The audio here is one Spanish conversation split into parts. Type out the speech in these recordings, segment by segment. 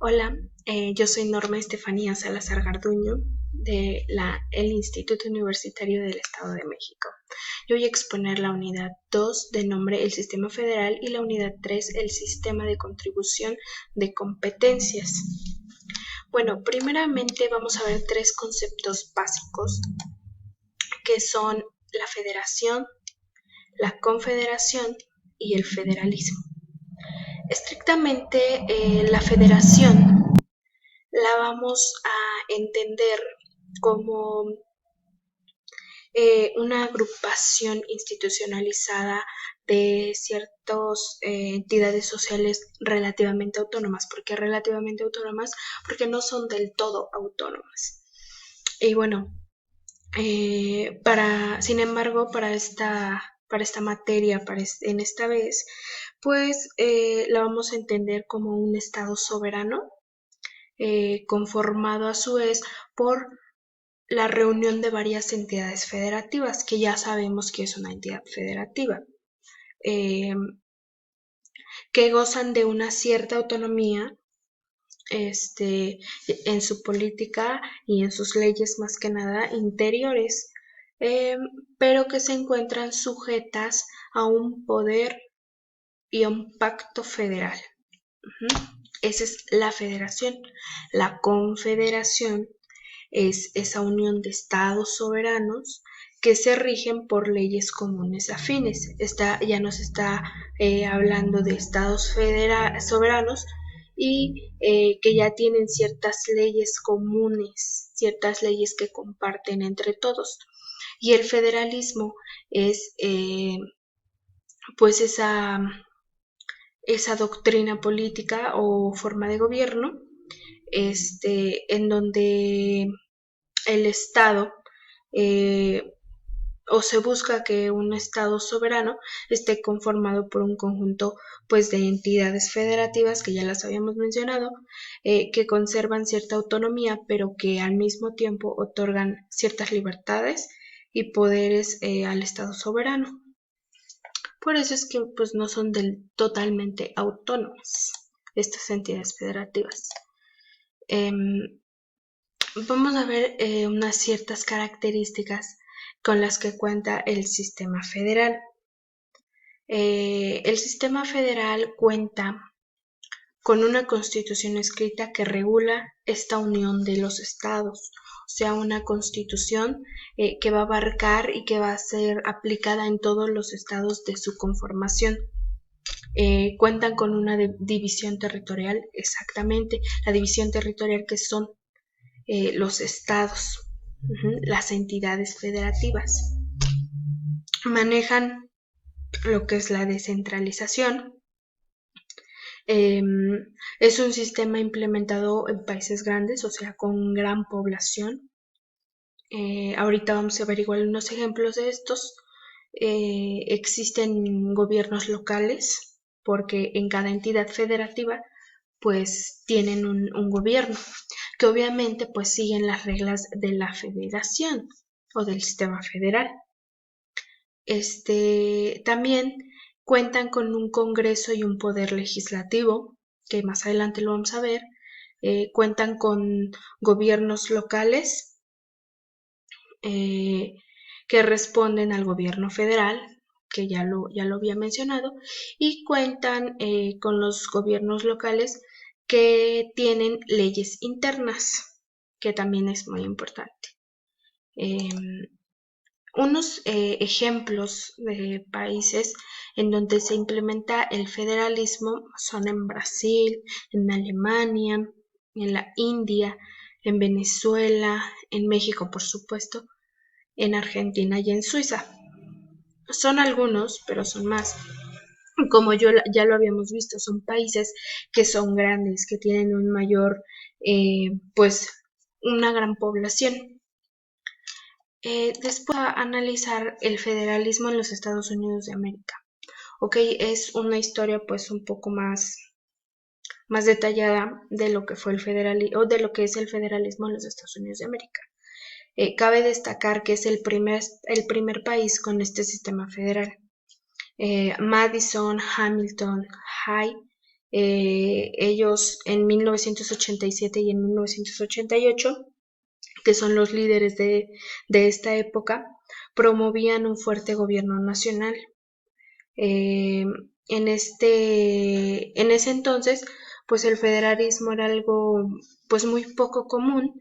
Hola, yo soy Norma Estefanía Salazar Garduño el Instituto Universitario del Estado de México. Yo voy a exponer la unidad 2 de nombre El Sistema Federal y la unidad 3 el Sistema de Contribución de Competencias. Bueno, primeramente vamos a ver tres conceptos básicos que son la federación, la confederación y el federalismo. Estrictamente, la federación la vamos a entender como una agrupación institucionalizada de ciertas entidades sociales relativamente autónomas. ¿Por qué relativamente autónomas? Porque no son del todo autónomas. Y bueno, sin embargo, para esta materia, en esta vez, pues la vamos a entender como un Estado soberano, conformado a su vez por la reunión de varias entidades federativas, que ya sabemos que es una entidad federativa, eh, que gozan de una cierta autonomía en su política y en sus leyes más que nada interiores, eh, pero que se encuentran sujetas a un poder y a un pacto federal. Esa es la federación. La confederación es esa unión de estados soberanos que se rigen por leyes comunes afines. Ya nos está hablando de estados soberanos y que ya tienen ciertas leyes comunes, ciertas leyes que comparten entre todos. Y el federalismo es pues esa doctrina política o forma de gobierno en donde el Estado o se busca que un Estado soberano esté conformado por un conjunto pues de entidades federativas que ya las habíamos mencionado, que conservan cierta autonomía pero que al mismo tiempo otorgan ciertas libertades y poderes al Estado soberano. Por eso es que pues no son totalmente autónomas estas entidades federativas. Vamos a ver unas ciertas características con las que cuenta el sistema federal. El sistema federal cuenta con una constitución escrita que regula esta unión de los estados, o sea, una constitución que va a abarcar y que va a ser aplicada en todos los estados de su conformación. Cuentan con una división territorial, exactamente, la división territorial que son los estados, las entidades federativas. Manejan lo que es la descentralización. Es un sistema implementado en países grandes, o sea, con gran población. Ahorita vamos a ver igual unos ejemplos de estos. Existen gobiernos locales, porque en cada entidad federativa pues tienen un gobierno, que obviamente pues siguen las reglas de la federación o del sistema federal. También cuentan con un Congreso y un poder legislativo, que más adelante lo vamos a ver. Cuentan con gobiernos locales que responden al gobierno federal, que ya lo había mencionado, y cuentan con los gobiernos locales que tienen leyes internas, que también es muy importante. Unos ejemplos de países en donde se implementa el federalismo son en Brasil, en Alemania, en la India, en Venezuela, en México, por supuesto, en Argentina y en Suiza. Son algunos, pero son más. Como ya lo habíamos visto, son países que son grandes, que tienen un mayor, pues, una gran población. Después a analizar el federalismo en los Estados Unidos de América. Ok, es una historia pues un poco más detallada de lo que fue el federalismo o de lo que es el federalismo en los Estados Unidos de América. Cabe destacar que es el primer país con este sistema federal. Madison, Hamilton, High Ellos en 1987 y en 1988, que son los líderes de esta época, promovían un fuerte gobierno nacional. En ese entonces, pues el federalismo era algo pues muy poco común,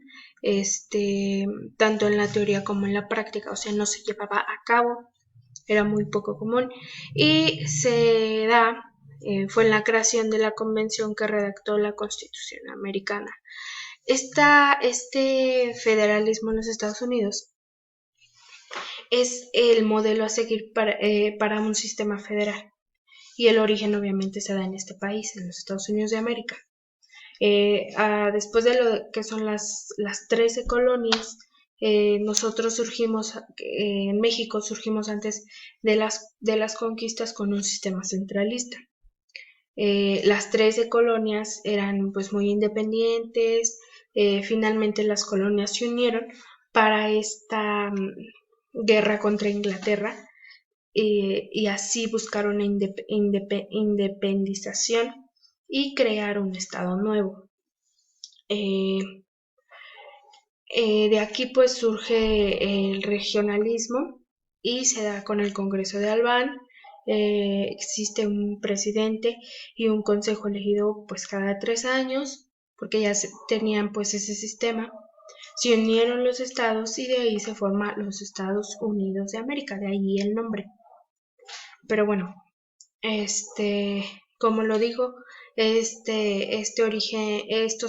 tanto en la teoría como en la práctica, o sea, no se llevaba a cabo, era muy poco común, y fue en la creación de la convención que redactó la Constitución americana. Este federalismo en los Estados Unidos es el modelo a seguir para un sistema federal. Y el origen obviamente se da en este país, en los Estados Unidos de América. Después de lo que son las 13 colonias, nosotros surgimos, en México surgimos antes de las conquistas con un sistema centralista. Las 13 colonias eran pues muy independientes, finalmente las colonias se unieron para esta guerra contra Inglaterra, y así buscar una independización y crear un estado nuevo. De aquí pues surge el regionalismo y se da con el Congreso de Albán. Existe un presidente y un consejo elegido pues cada 3 años, porque ya tenían pues ese sistema. Se unieron los estados y de ahí se forman los Estados Unidos de América, de ahí el nombre. Pero bueno, como lo digo, estos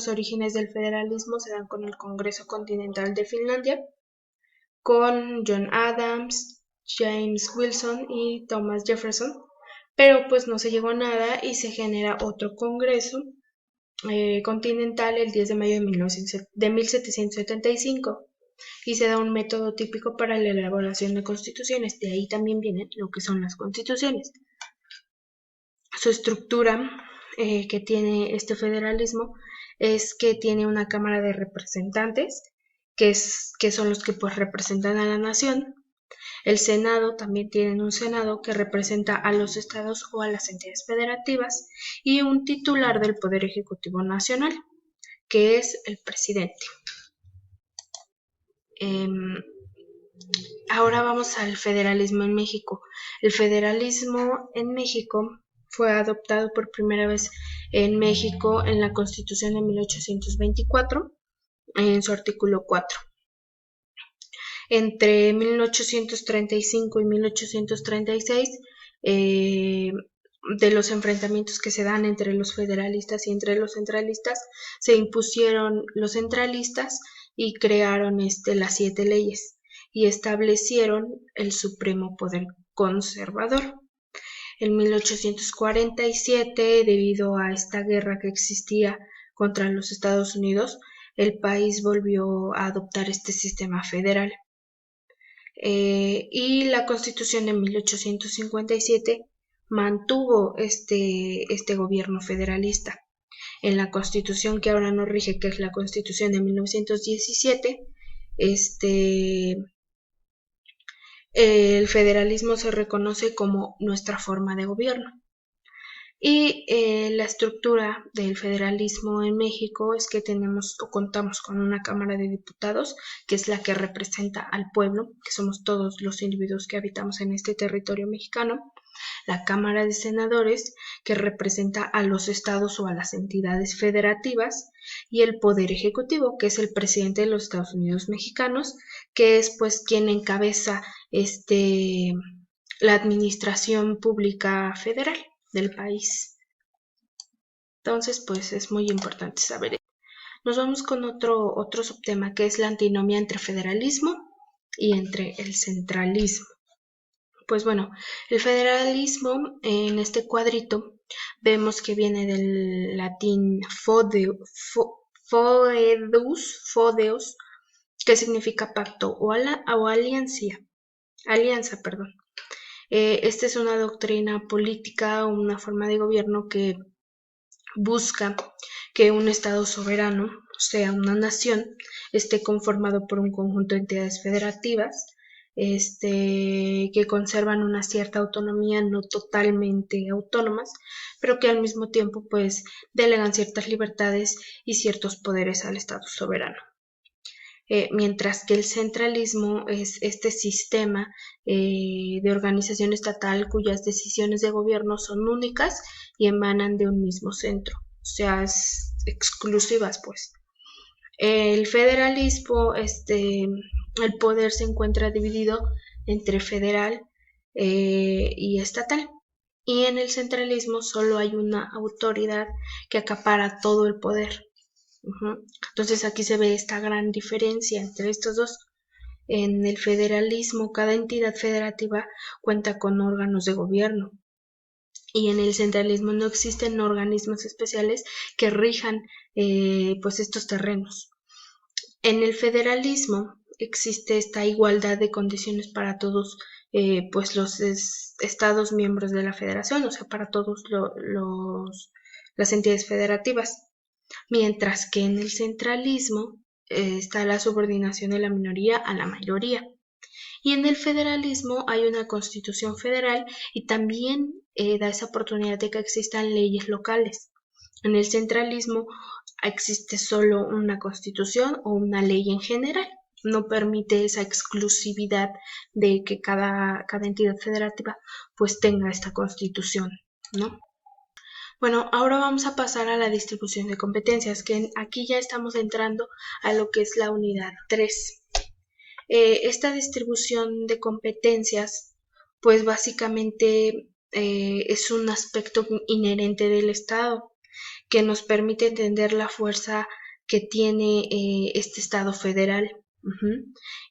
orígenes del federalismo se dan con el Congreso Continental de Finlandia, con John Adams, James Wilson y Thomas Jefferson, pero pues no se llegó a nada y se genera otro Congreso Continental el 10 de mayo de 1775 y se da un método típico para la elaboración de constituciones. De ahí también vienen lo que son las constituciones. Su estructura que tiene este federalismo es que tiene una Cámara de Representantes, que son los que pues representan a la nación. El Senado también tiene un Senado que representa a los estados o a las entidades federativas y un titular del Poder Ejecutivo Nacional, que es el presidente. Ahora vamos al federalismo en México. El federalismo en México fue adoptado por primera vez en México en la Constitución de 1824, en su artículo 4. Entre 1835 y 1836, de los enfrentamientos que se dan entre los federalistas y entre los centralistas, se impusieron los centralistas y crearon las 7 leyes y establecieron el supremo poder conservador. En 1847, debido a esta guerra que existía contra los Estados Unidos, el país volvió a adoptar este sistema federal. Y la Constitución de 1857 mantuvo este gobierno federalista. En la Constitución que ahora nos rige, que es la Constitución de 1917, el federalismo se reconoce como nuestra forma de gobierno. Y la estructura del federalismo en México es que contamos con una Cámara de Diputados, que es la que representa al pueblo, que somos todos los individuos que habitamos en este territorio mexicano, la Cámara de Senadores, que representa a los estados o a las entidades federativas, y el Poder Ejecutivo, que es el presidente de los Estados Unidos mexicanos, que es pues quien encabeza la administración pública federal del país. Entonces, pues es muy importante saber. Nos vamos con otro subtema, que es la antinomia entre federalismo y entre el centralismo. Pues bueno, el federalismo en este cuadrito vemos que viene del latín fodeus, que significa pacto o alianza. Esta es una doctrina política o una forma de gobierno que busca que un estado soberano, o sea, una nación, esté conformado por un conjunto de entidades federativas, que conservan una cierta autonomía, no totalmente autónomas, pero que al mismo tiempo pues delegan ciertas libertades y ciertos poderes al Estado soberano. Mientras que el centralismo es este sistema de organización estatal cuyas decisiones de gobierno son únicas y emanan de un mismo centro, o sea, es exclusivas pues. El federalismo, el poder se encuentra dividido entre federal y estatal. Y en el centralismo solo hay una autoridad que acapara todo el poder. Entonces aquí se ve esta gran diferencia entre estos dos. En el federalismo, cada entidad federativa cuenta con órganos de gobierno, y en el centralismo no existen organismos especiales que rijan pues estos terrenos. En el federalismo existe esta igualdad de condiciones para todos pues los estados miembros de la federación, o sea, para todos las entidades federativas. Mientras que en el centralismo está la subordinación de la minoría a la mayoría. Y en el federalismo hay una constitución federal y también da esa oportunidad de que existan leyes locales. En el centralismo existe solo una constitución o una ley en general. No permite esa exclusividad de que cada entidad federativa pues tenga esta constitución, ¿no? Bueno, ahora vamos a pasar a la distribución de competencias, que aquí ya estamos entrando a lo que es la unidad 3. Esta distribución de competencias, pues básicamente es un aspecto inherente del Estado que nos permite entender la fuerza que tiene este Estado federal.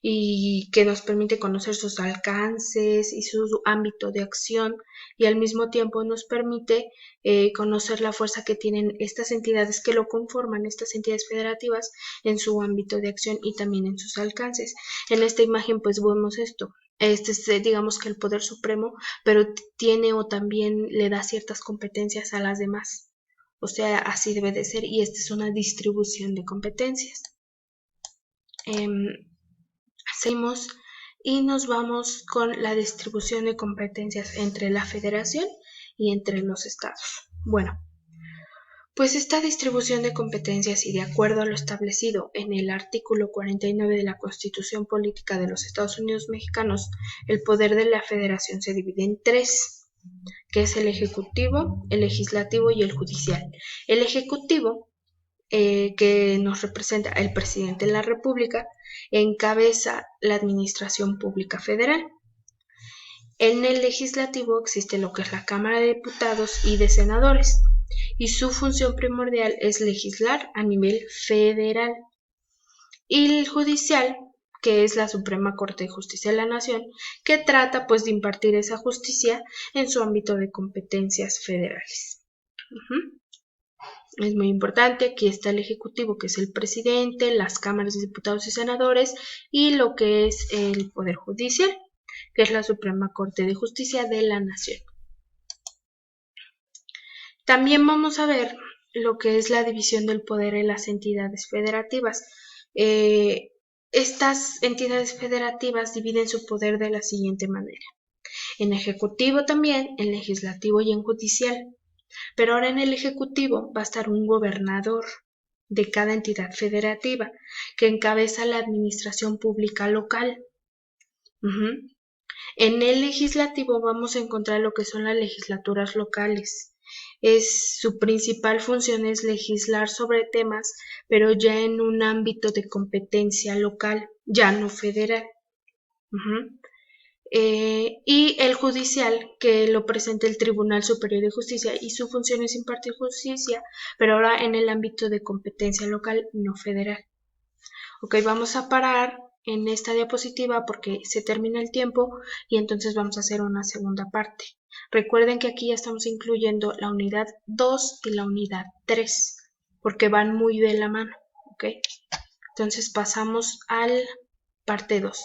Y que nos permite conocer sus alcances y su ámbito de acción, y al mismo tiempo nos permite conocer la fuerza que tienen estas entidades que lo conforman, estas entidades federativas, en su ámbito de acción y también en sus alcances. En esta imagen pues vemos esto. Este es, digamos que el poder supremo, pero tiene o también le da ciertas competencias a las demás. O sea, así debe de ser, y esta es una distribución de competencias. Seguimos y nos vamos con la distribución de competencias entre la federación y entre los estados. Bueno, pues esta distribución de competencias, y de acuerdo a lo establecido en el artículo 49 de la Constitución Política de los Estados Unidos Mexicanos, el poder de la federación se divide en tres, que es el ejecutivo, el legislativo y el judicial. El ejecutivo, que nos representa el presidente de la República, encabeza la administración pública federal. En el legislativo existe lo que es la Cámara de Diputados y de Senadores, y su función primordial es legislar a nivel federal. Y el judicial, que es la Suprema Corte de Justicia de la Nación, que trata pues de impartir esa justicia en su ámbito de competencias federales. Es muy importante, aquí está el Ejecutivo, que es el presidente, las cámaras de diputados y senadores, y lo que es el Poder Judicial, que es la Suprema Corte de Justicia de la Nación. También vamos a ver lo que es la división del poder en las entidades federativas. Estas entidades federativas dividen su poder de la siguiente manera: en ejecutivo también, en legislativo y en judicial. Pero ahora en el ejecutivo va a estar un gobernador de cada entidad federativa que encabeza la administración pública local. En el legislativo vamos a encontrar lo que son las legislaturas locales. Su principal función es legislar sobre temas, pero ya en un ámbito de competencia local, ya no federal. Y el judicial, que lo presenta el Tribunal Superior de Justicia, y su función es impartir justicia, pero ahora en el ámbito de competencia local, no federal. Ok, vamos a parar en esta diapositiva porque se termina el tiempo y entonces vamos a hacer una segunda parte. Recuerden que aquí ya estamos incluyendo la unidad 2 y la unidad 3 porque van muy de la mano. Ok, entonces pasamos al parte 2.